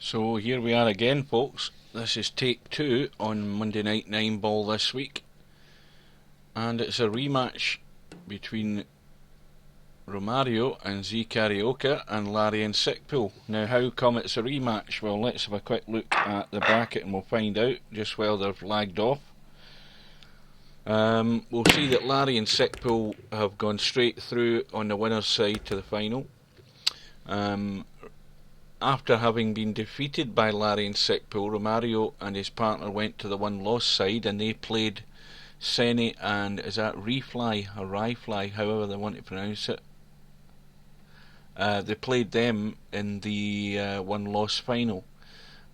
So here we are again, folks. This is take 2 on Monday Night 9 Ball this week, and it's a rematch between Romario and zecarioca and Larry and Sickpool. Now, how come it's a rematch? Well, let's have a quick look at the bracket and we'll find out just while they've lagged off. We'll see that Larry and Sickpool have gone straight through on the winner's side to the final. After having been defeated by Larry and Sickpool, Romario and his partner went to the one-loss side and they played Senny and, is that Refly or Ryfly, however they want to pronounce it. They played them in the one-loss final,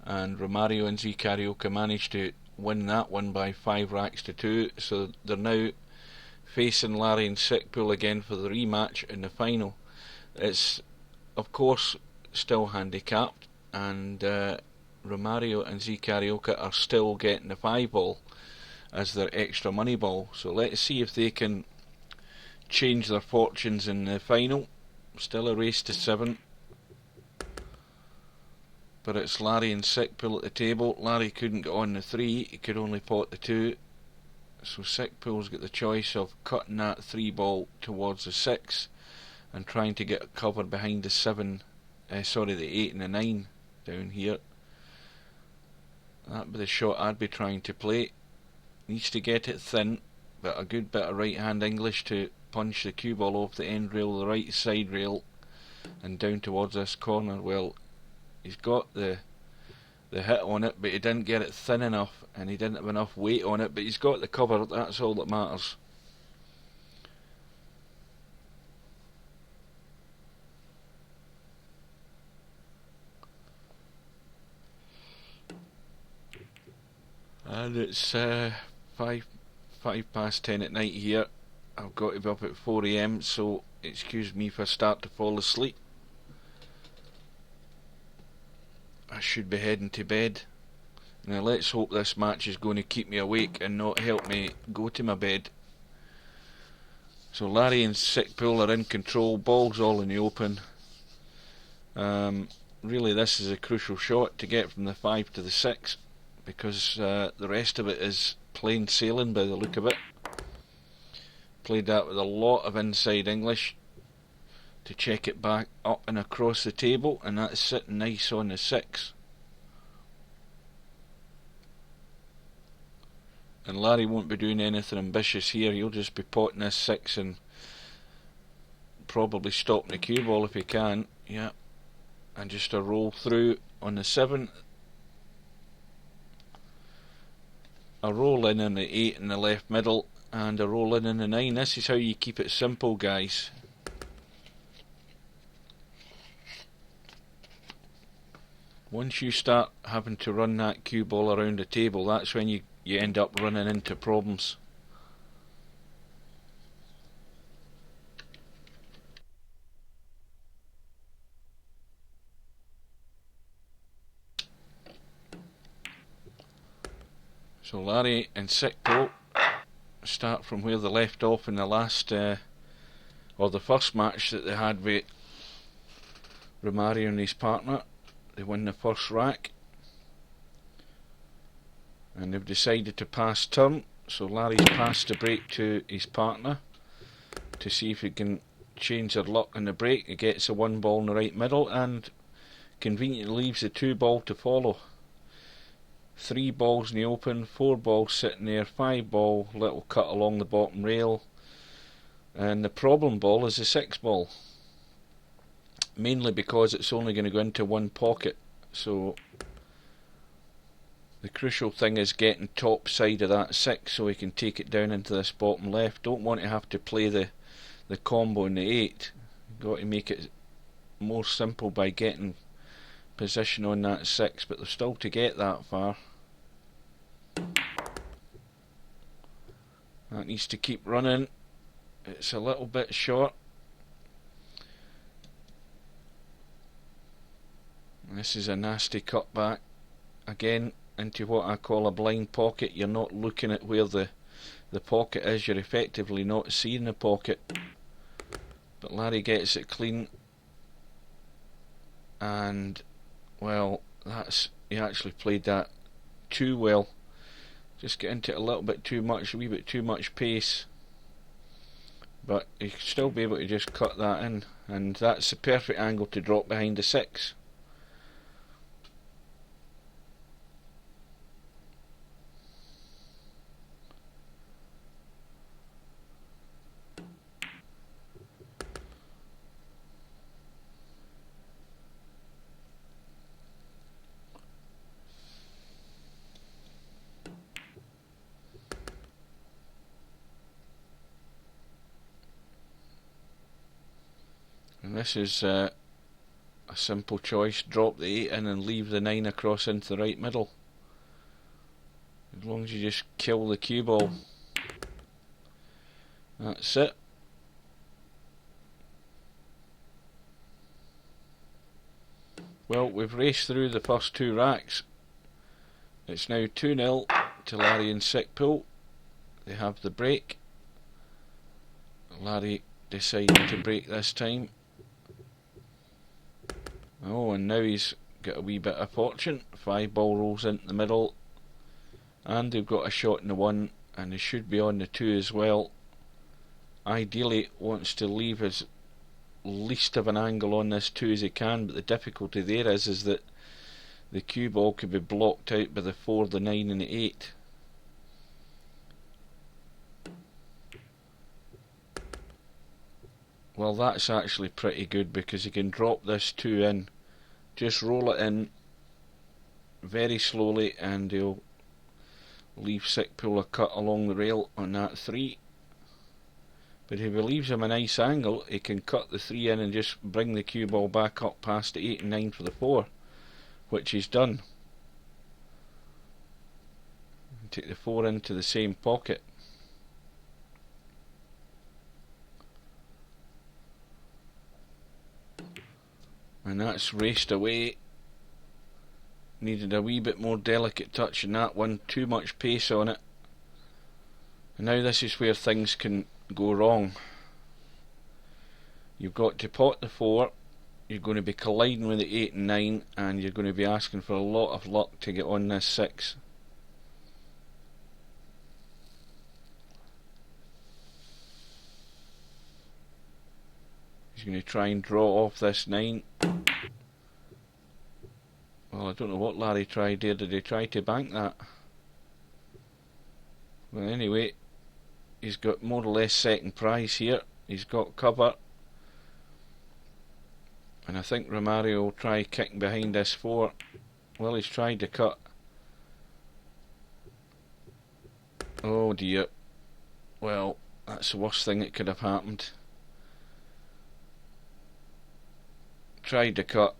and Romario and zecarioca managed to win that one by 5 racks to 2, so they're now facing Larry and Sickpool again for the rematch in the final. It's, of course, still handicapped, and Romario and zecarioca are still getting the 5 ball as their extra money ball, so let's see if they can change their fortunes in the final. Still a race to 7, but it's Larry and Sickpool at the table. Larry couldn't get on the 3, he could only pot the 2, so Sickpool's got the choice of cutting that 3 ball towards the 6 and trying to get covered behind the 7, the 8 and the 9 down here. That'd be the shot I'd be trying to play. Needs to get it thin, but a good bit of right hand English to punch the cue ball off the end rail, the right side rail, and down towards this corner. Well, he's got the hit on it, but he didn't get it thin enough, and he didn't have enough weight on it, but he's got the cover. That's all that matters. And it's 5 past 10 at night here. I've got to be up at 4 AM, so excuse me if I start to fall asleep. I should be heading to bed. Now let's hope this match is going to keep me awake and not help me go to my bed. So Larry and Sickpool are in control, ball's all in the open. Really this is a crucial shot to get from the 5 to the 6, because the rest of it is plain sailing by the look of it. Played that with a lot of inside English to check it back up and across the table, and that's sitting nice on the 6. And Larry won't be doing anything ambitious here, he'll just be potting this 6 and probably stopping the cue ball if he can. Yeah, and just a roll through on the 7. A roll in on the 8 in the left middle, and a roll in the 9. This is how you keep it simple, guys. Once you start having to run that cue ball around the table, that's when you end up running into problems. So Larry and Sickpool start from where they left off in the last, or the first match that they had with Romario and his partner. They win the first rack, and they've decided to pass turn, so Larry's passed the break to his partner to see if he can change their luck on the break. He gets a 1 ball in the right middle and conveniently leaves the 2 ball to follow. 3 balls in the open, 4 balls sitting there, 5 ball, little cut along the bottom rail, and the problem ball is the 6 ball, mainly because it's only going to go into one pocket. So the crucial thing is getting top side of that 6 so he can take it down into this bottom left. Don't want to have to play the combo in the 8. You've got to make it more simple by getting position on that 6, but they're still to get that far. That needs to keep running. It's a little bit short. This is a nasty cutback again into what I call a blind pocket. You're not looking at where the pocket is, you're effectively not seeing the pocket. But Larry gets it clean, and well, he actually played that too well. Just get into it a little bit too much, a wee bit too much pace. But you should still be able to just cut that in, and that's the perfect angle to drop behind the 6. And this is a simple choice. Drop the 8 in and leave the 9 across into the right middle. As long as you just kill the cue ball. That's it. Well, we've raced through the first 2 racks. It's now 2-0 to Larry and Sickpool. They have the break. Larry decided to break this time. Oh, and now he's got a wee bit of fortune. 5 ball rolls into the middle, and they've got a shot in the 1, and they should be on the 2 as well. Ideally wants to leave as least of an angle on this 2 as he can, but the difficulty there is that the cue ball could be blocked out by the 4, the 9 and the 8. Well, that's actually pretty good, because he can drop this 2 in, just roll it in very slowly, and he'll leave Sickpool a cut along the rail on that 3. But if he leaves him a nice angle, he can cut the 3 in and just bring the cue ball back up past the 8 and 9 for the 4, which he's done. Take the 4 into the same pocket. And that's raced away. Needed a wee bit more delicate touch in that one, too much pace on it. And now this is where things can go wrong. You've got to pot the 4, you're going to be colliding with the 8 and 9, and you're going to be asking for a lot of luck to get on this 6. He's going to try and draw off this 9. Well, I don't know what Larry tried there. Did he try to bank that? Well, anyway, he's got more or less second prize here. He's got cover, and I think Romario will try kicking behind this 4. Well, he's tried to cut. Oh dear. Well, that's the worst thing that could have happened. Tried to cut.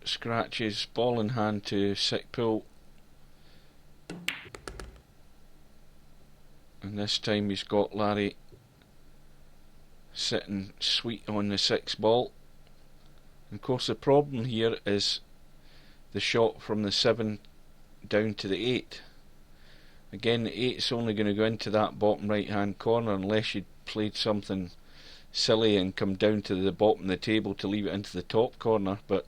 Scratches, ball in hand to Sickpool. And this time he's got Larry sitting sweet on the 6 ball. And of course the problem here is the shot from the 7 down to the 8. Again, the 8's only going to go into that bottom right hand corner unless you played something silly and come down to the bottom of the table to leave it into the top corner, but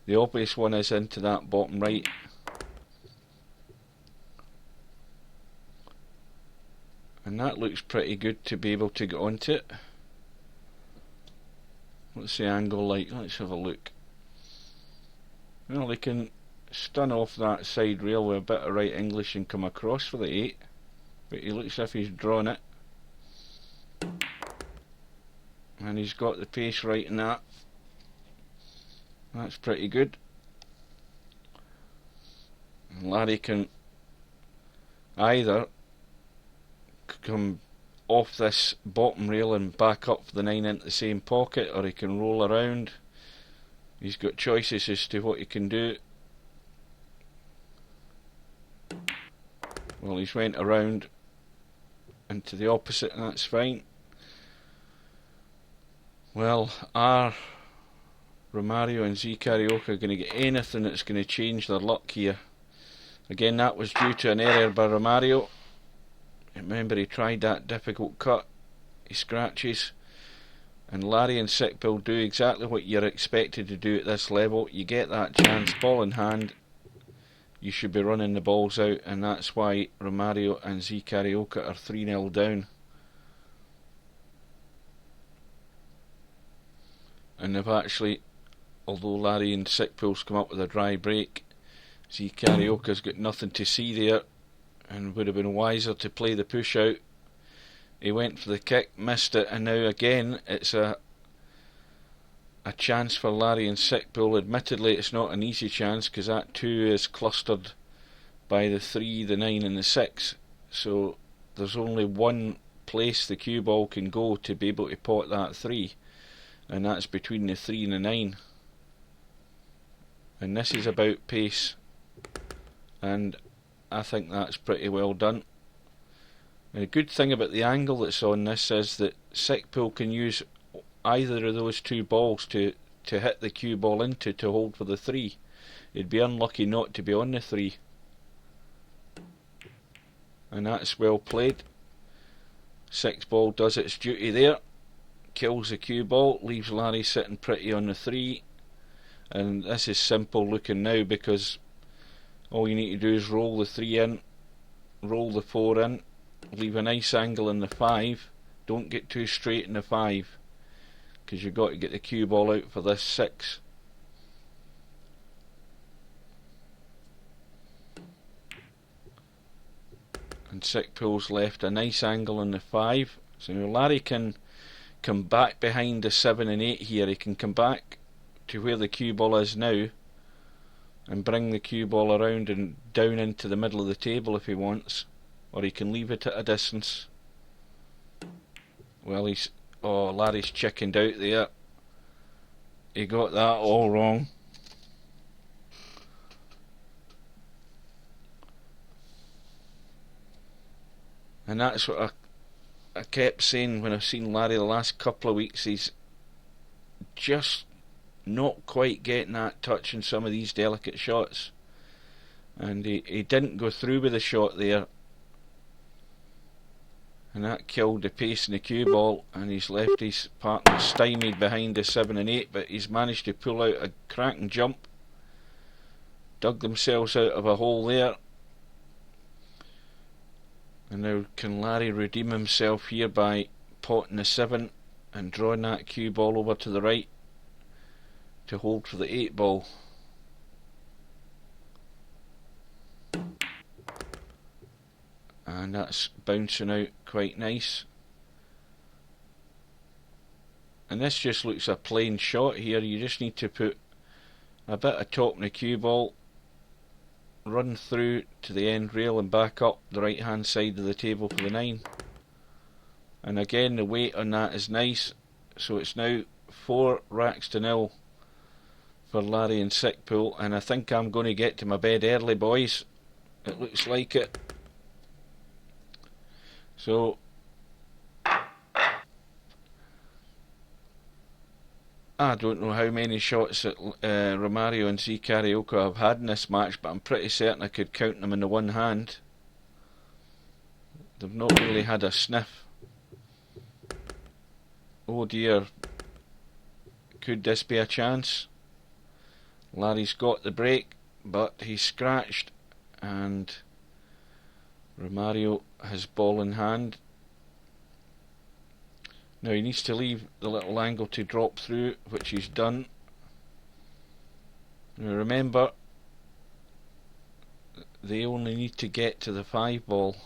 the obvious one is into that bottom right. And that looks pretty good to be able to get onto it. What's the angle like? Let's have a look. Well, they can stun off that side rail with a bit of right English and come across for the 8, but he looks as if he's drawn it, and he's got the pace right in that. That's pretty good. And Larry can either come off this bottom rail and back up for the 9 into the same pocket, or he can roll around. He's got choices as to what he can do. Well, he's went around into the opposite, and that's fine. Well, are Romario and Zecarioca going to get anything that's going to change their luck here? Again, that was due to an error by Romario. Remember, he tried that difficult cut. He scratches. And Larry and Sickpool do exactly what you're expected to do at this level. You get that chance, ball in hand, you should be running the balls out, and that's why Romario and Zecarioca are 3-0 down. And they've actually, although Larry and Sickpool's come up with a dry break, Zecarioca's got nothing to see there and would have been wiser to play the push out. He went for the kick, missed it, and now again it's a chance for Larry and Sickpool. Admittedly, it's not an easy chance because that 2 is clustered by the 3, the 9 and the 6, so there's only one place the cue ball can go to be able to pot that 3, and that's between the 3 and the 9. And this is about pace, and I think that's pretty well done. And the good thing about the angle that's on this is that Sickpool can use either of those 2 balls to hit the cue ball into to hold for the 3. He'd be unlucky not to be on the 3. And that's well played. 6 ball does its duty there. Kills the cue ball, leaves Larry sitting pretty on the 3. And this is simple looking now because all you need to do is roll the 3 in, roll the 4 in, leave a nice angle in the 5. Don't get too straight in the 5 because you've got to get the cue ball out for this 6. And Sickpool's left a nice angle in the 5, so Larry can come back behind the 7 and 8 here. He can come back to where the cue ball is now and bring the cue ball around and down into the middle of the table if he wants, or he can leave it at a distance. Well, Larry's chickened out there. He got that all wrong. And that's what I kept saying when I've seen Larry the last couple of weeks. He's just not quite getting that touch in some of these delicate shots. And he didn't go through with the shot there. And that killed the pace in the cue ball, and he's left his partner stymied behind the 7 and 8, but he's managed to pull out a cracking jump. Dug themselves out of a hole there. And now can Larry redeem himself here by potting the 7 and drawing that cue ball over to the right to hold for the 8 ball. And that's bouncing out quite nice. And this just looks a plain shot here. You just need to put a bit of top in the cue ball, run through to the end rail and back up the right hand side of the table for the 9. And again the weight on that is nice, so it's now 4 racks to 0 for Larry and Sickpool, and I think I'm going to get to my bed early, boys. It looks like it. So I don't know how many shots that Romario and Zecarioca have had in this match, but I'm pretty certain I could count them in the one hand. They've not really had a sniff. Oh dear. Could this be a chance? Larry's got the break, but he's scratched, and Romario has ball in hand. Now he needs to leave the little angle to drop through, which he's done. Now remember, they only need to get to the 5 ball.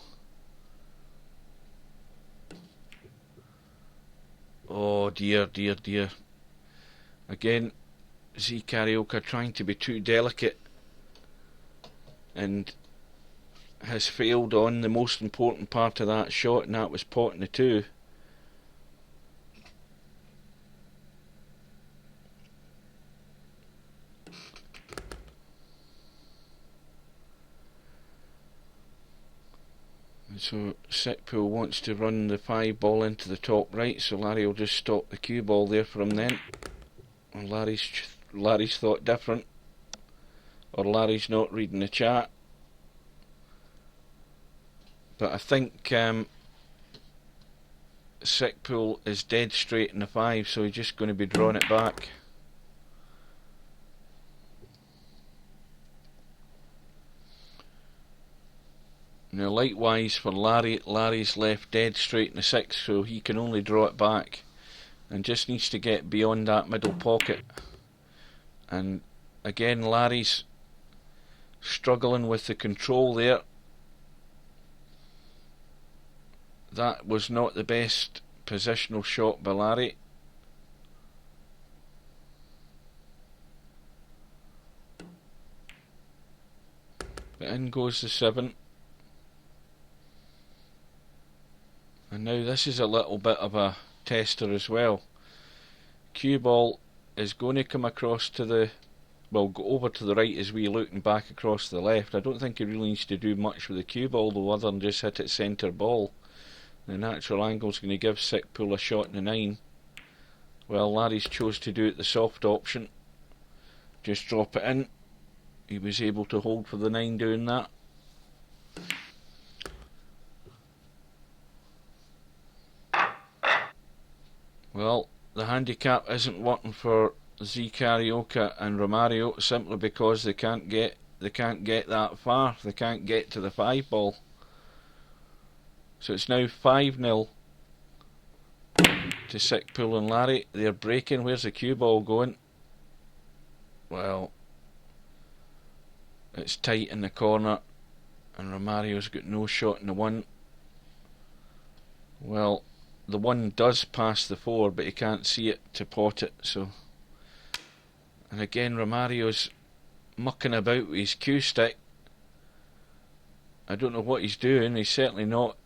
Oh dear, dear, dear. Again, Zecarioca trying to be too delicate and has failed on the most important part of that shot, and that was potting the 2. So Sickpool wants to run the 5 ball into the top right, so Larry will just stop the cue ball there for him then. And Larry's thought different, or Larry's not reading the chat. But I think Sickpool is dead straight in the 5, so he's just going to be drawing it back. Now likewise for Larry, Larry's left dead straight in the 6, so he can only draw it back and just needs to get beyond that middle pocket. And again, Larry's struggling with the control there. That was not the best positional shot by Larry. But in goes the 7. And now this is a little bit of a tester as well. Cue ball is going to come across to the, well, go over to the right as we look and back across to the left. I don't think he really needs to do much with the cue ball though, other than just hit it centre ball. The natural angle is going to give Sickpool a shot in the 9. Well, Larry's chose to do it the soft option. Just drop it in. He was able to hold for the 9 doing that. Well, the handicap isn't working for Zecarioca and Romario simply because they can't get that far. They can't get to the 5 ball. So it's now 5-0 to Sickpool and Larry. They're breaking. Where's the cue ball going? Well, it's tight in the corner and Romario's got no shot in the 1. Well, the 1 does pass the 4, but he can't see it to pot it. So, and again Romario's mucking about with his cue stick. I don't know what he's doing. He's certainly not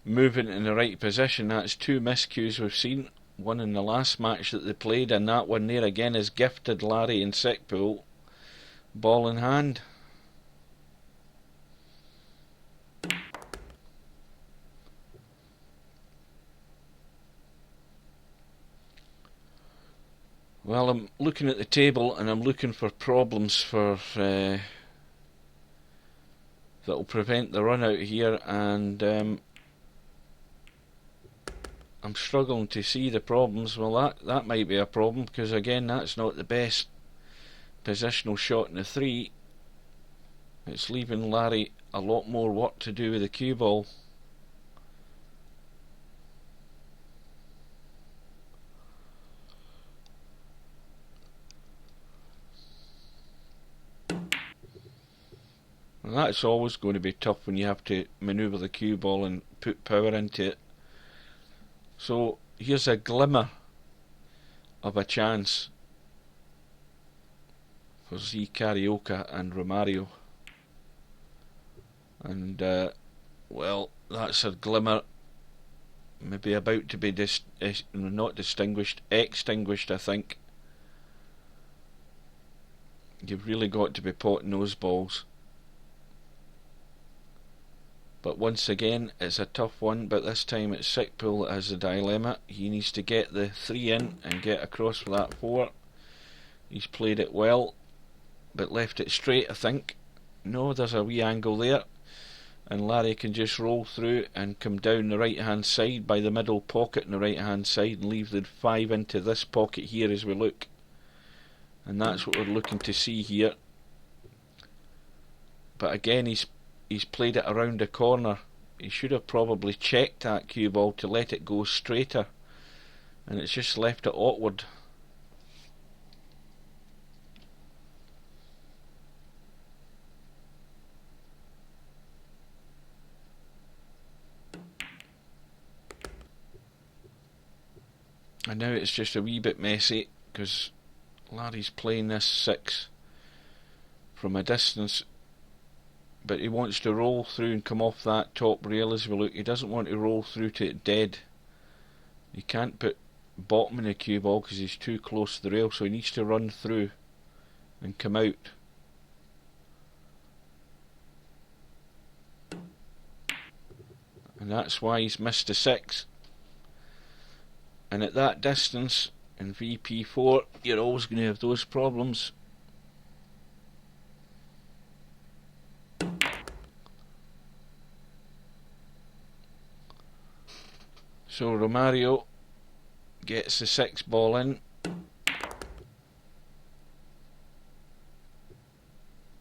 moving in the right position. That's 2 miscues we've seen. One in the last match that they played, and that one there again is gifted Larry and Sickpool ball in hand. Well, I'm looking at the table and I'm looking for problems for that will prevent the run out here, and I'm struggling to see the problems. Well, that might be a problem, because again that's not the best positional shot in the 3. It's leaving Larry a lot more work to do with the cue ball. And that's always going to be tough when you have to manoeuvre the cue ball and put power into it. So here's a glimmer of a chance for zecarioca and Romario. And well, that's a glimmer, maybe about to be not distinguished, extinguished, I think. You've really got to be potting those balls. But once again, it's a tough one, but this time it's Sickpool that has a dilemma. He needs to get the 3 in and get across for that 4. He's played it well, but left it straight, I think. No, there's a wee angle there. And Larry can just roll through and come down the right hand side by the middle pocket on the right hand side and leave the 5 into this pocket here as we look. And that's what we're looking to see here. But again, he's played it around the corner. He should have probably checked that cue ball to let it go straighter, and it's just left it awkward. And now it's just a wee bit messy because Larry's playing this 6 from a distance, but he wants to roll through and come off that top rail as we look. He doesn't want to roll through to it dead. He can't put bottom in the cue ball because he's too close to the rail, so he needs to run through and come out. And that's why he's missed a 6. And at that distance in VP4 you're always going to have those problems. So Romario gets the 6 ball in,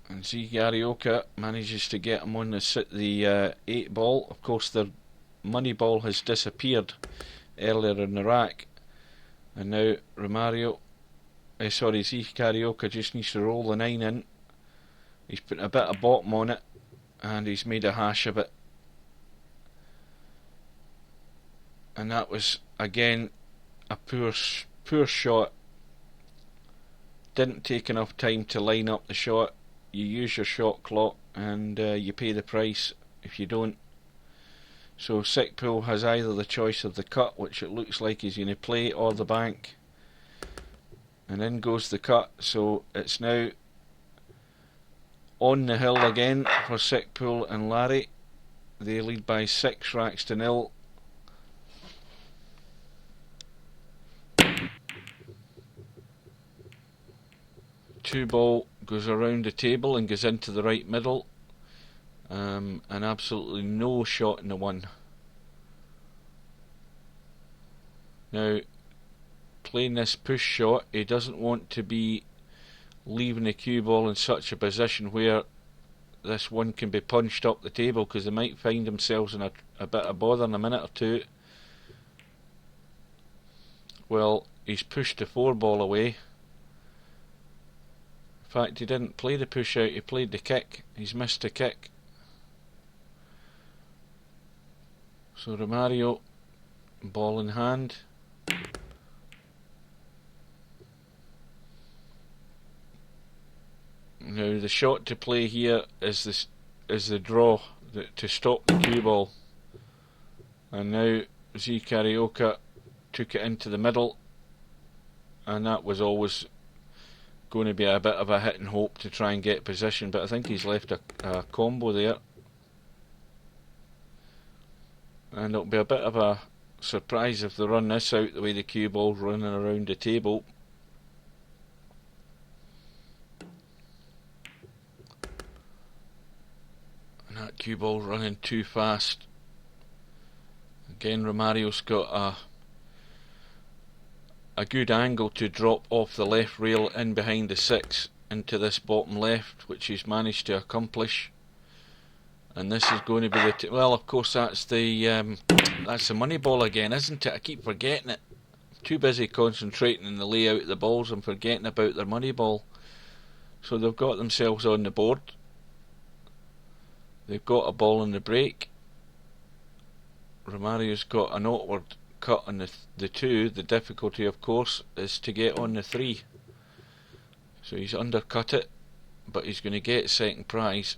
and Zecarioca manages to get him on the 8 ball. Of course, the money ball has disappeared earlier in the rack, and now Zecarioca just needs to roll the 9 in. He's put a bit of bottom on it, and he's made a hash of it. And that was again a poor shot. Didn't take enough time to line up the shot. You use your shot clock, and you pay the price if you don't. So Sickpool has either the choice of the cut, which it looks like he's going to play, or the bank. And in goes the cut. So it's now on the hill again for Sickpool and Larry. They lead by 6 racks to 0. Two ball goes around the table and goes into the right middle, and absolutely no shot in the 1. Now, playing this push shot, he doesn't want to be leaving the cue ball in such a position where this 1 can be punched up the table, because they might find themselves in a bit of bother in a minute or two. Well, he's pushed the 4 ball away. In fact, he didn't play the push out, he played the kick. He's missed the kick. So Romario, ball in hand. Now the shot to play here is the draw to stop the cue ball. And now Zecarioca took it into the middle, and that was always going to be a bit of a hit and hope to try and get position, but I think he's left a combo there, and it'll be a bit of a surprise if they run this out the way the cue ball's running around the table. And that cue ball's running too fast. Again, Romario's got a good angle to drop off the left rail in behind the 6 into this bottom left, which he's managed to accomplish. And this is going to be well, of course, that's the money ball again, isn't it? I keep forgetting it. I'm too busy concentrating on the layout of the balls and forgetting about their money ball. So they've got themselves on the board. They've got a ball in the break. Romario's got an awkward cut on the 2. The difficulty, of course, is to get on the 3. So he's undercut it, but he's going to get second prize.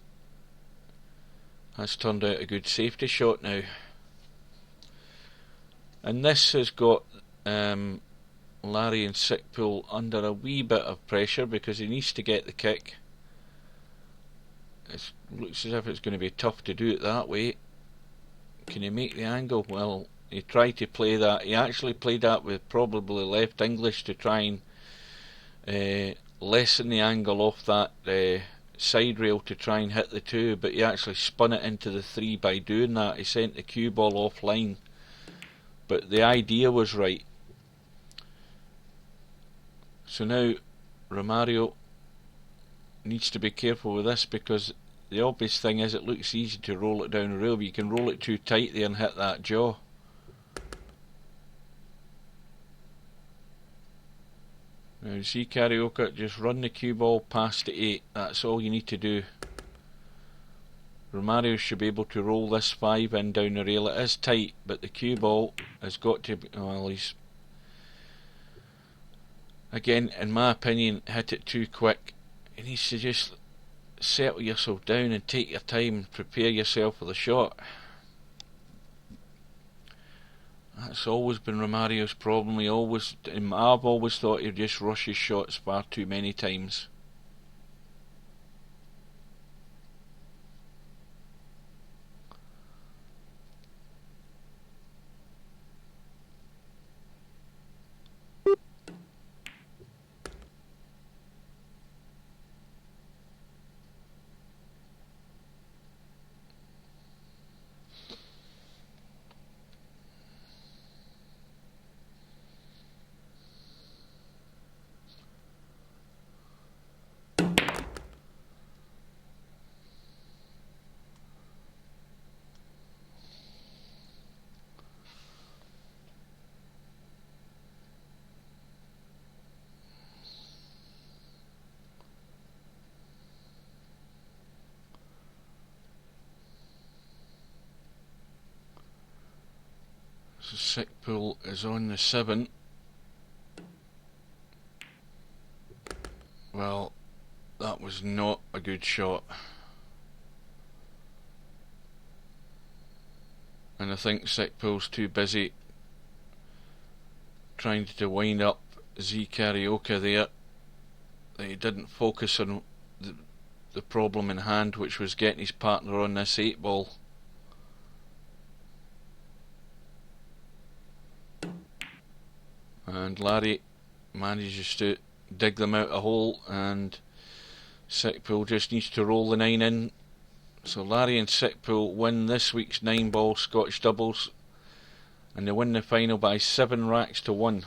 That's turned out a good safety shot now. And this has got Larry and Sickpool under a wee bit of pressure, because he needs to get the kick. It looks as if it's going to be tough to do it that way. Can he make the angle? Well, he tried to play that. He actually played that with probably left English to try and lessen the angle off that side rail to try and hit the 2, but he actually spun it into the 3 by doing that. He sent the cue ball offline, but the idea was right. So now Romario needs to be careful with this, because the obvious thing is it looks easy to roll it down the rail, but you can roll it too tight there and hit that jaw. Now Zecarioca, just run the cue ball past the 8. That's all you need to do. Romario should be able to roll this 5 in down the rail. It is tight, but the cue ball has got to be, well, he's again, in my opinion, hit it too quick. He needs to just settle yourself down and take your time, prepare yourself for the shot. That's always been Romario's problem. I've always thought he just rushes shots far too many times. So Sickpool is on the 7. Well, that was not a good shot. And I think Sickpool's too busy trying to wind up zecarioca there that he didn't focus on the problem in hand, which was getting his partner on this 8 ball. And Larry manages to dig them out a hole, and Sickpool just needs to roll the 9 in. So Larry and Sickpool win this week's 9 ball Scotch doubles, and they win the final by 7 racks to 1.